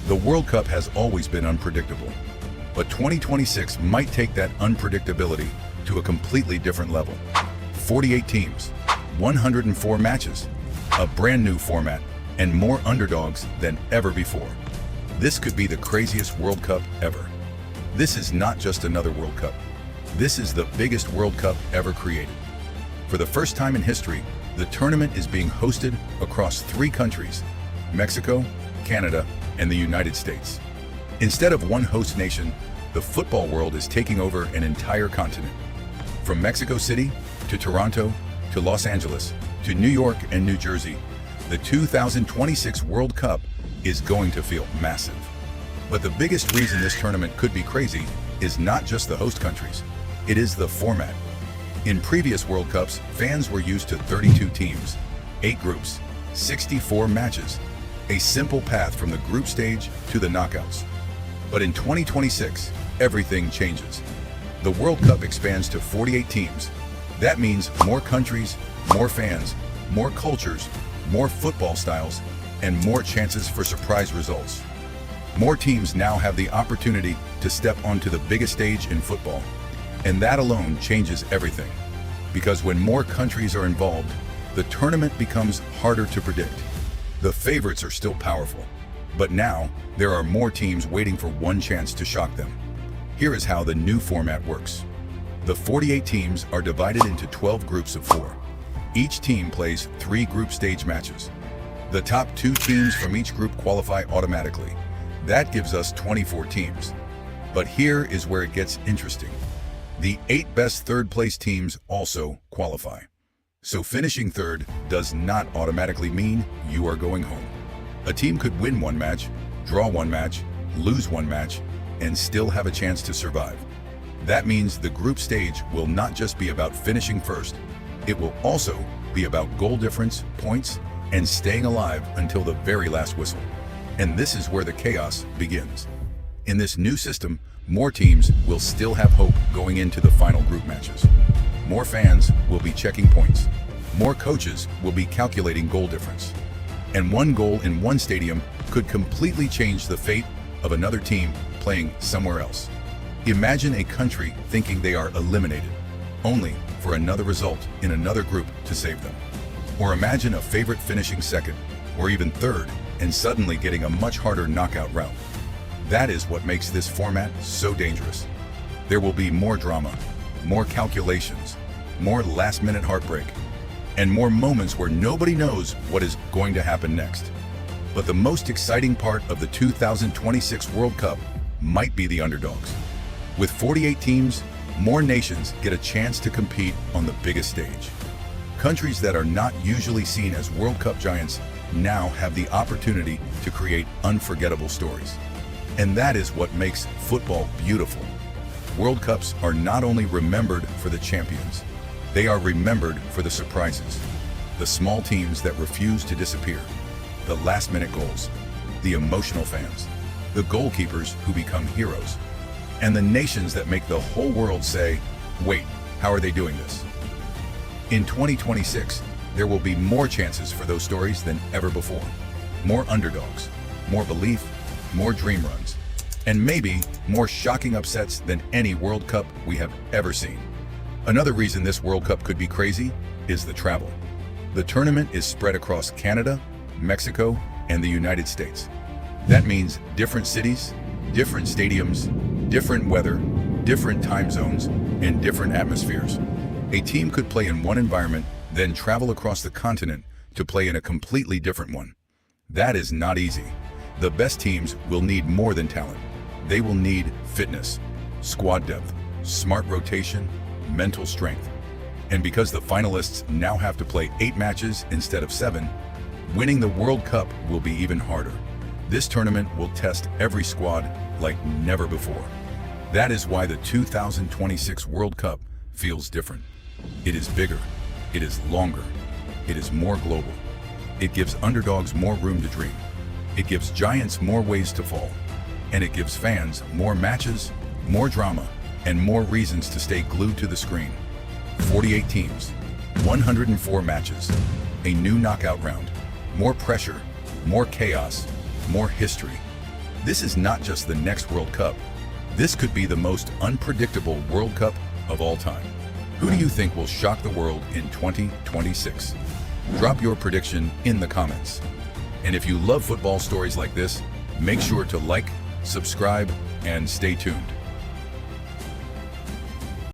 The World Cup has always been unpredictable, but 2026 might take that unpredictability to a completely different level. 48 teams, 104 matches, a brand new format, and more underdogs than ever before. This could be the craziest World Cup ever. This is not just another World Cup. This is the biggest World Cup ever created. For the first time in history, the tournament is being hosted across 3 countries: Mexico, Canada, and the United States. Instead of one host nation, the football world is taking over an entire continent. From Mexico City to Toronto to Los Angeles to New York and New Jersey, the 2026 World Cup is going to feel massive. But the biggest reason this tournament could be crazy is not just the host countries, it is the format. In previous World Cups, fans were used to 32 teams, 8 groups, 64 matches, a simple path from the group stage to the knockouts. But in 2026, everything changes. The World Cup expands to 48 teams. That means more countries, more fans, more cultures, more football styles, and more chances for surprise results. More teams now have the opportunity to step onto the biggest stage in football. And that alone changes everything. Because when more countries are involved, the tournament becomes harder to predict. The favorites are still powerful, but now there are more teams waiting for one chance to shock them. Here is how the new format works. The 48 teams are divided into 12 groups of 4. Each team plays 3 group stage matches. The top 2 teams from each group qualify automatically. That gives us 24 teams. But here is where it gets interesting. The 8 best third-place teams also qualify. So finishing third does not automatically mean you are going home. A team could win 1 match, draw 1 match, lose 1 match, and still have a chance to survive. That means the group stage will not just be about finishing first, it will also be about goal difference, points, and staying alive until the very last whistle. And this is where the chaos begins. In this new system, more teams will still have hope going into the final group matches. More fans will be checking points. More coaches will be calculating goal difference. And one goal in one stadium could completely change the fate of another team playing somewhere else. Imagine a country thinking they are eliminated, only for another result in another group to save them. Or imagine a favorite finishing second, or even third, and suddenly getting a much harder knockout route. That is what makes this format so dangerous. There will be more drama, more calculations, more last-minute heartbreak, and more moments where nobody knows what is going to happen next. But the most exciting part of the 2026 World Cup might be the underdogs. With 48 teams, more nations get a chance to compete on the biggest stage. Countries that are not usually seen as World Cup giants now have the opportunity to create unforgettable stories. And that is what makes football beautiful. World Cups are not only remembered for the champions, they are remembered for the surprises, the small teams that refuse to disappear, the last-minute goals, the emotional fans, the goalkeepers who become heroes, and the nations that make the whole world say, "Wait, how are they doing this?" In 2026, there will be more chances for those stories than ever before. More underdogs, more belief, more dream runs, and maybe more shocking upsets than any World Cup we have ever seen. Another reason this World Cup could be crazy is the travel. The tournament is spread across Canada, Mexico, and the United States. That means different cities, different stadiums, different weather, different time zones, and different atmospheres. A team could play in one environment, then travel across the continent to play in a completely different one. That is not easy. The best teams will need more than talent. They will need fitness, squad depth, smart rotation, mental strength. And because the finalists now have to play 8 matches instead of 7, winning the World Cup will be even harder. This tournament will test every squad like never before. That is why the 2026 World Cup feels different. It is bigger, it is longer, it is more global. It gives underdogs more room to dream. It gives giants more ways to fall. And it gives fans more matches, more drama, and more reasons to stay glued to the screen. 48 teams, 104 matches, a new knockout round, more pressure, more chaos, more history. This is not just the next World Cup. This could be the most unpredictable World Cup of all time. Who do you think will shock the world in 2026? Drop your prediction in the comments. And if you love football stories like this, make sure to like, subscribe, and stay tuned.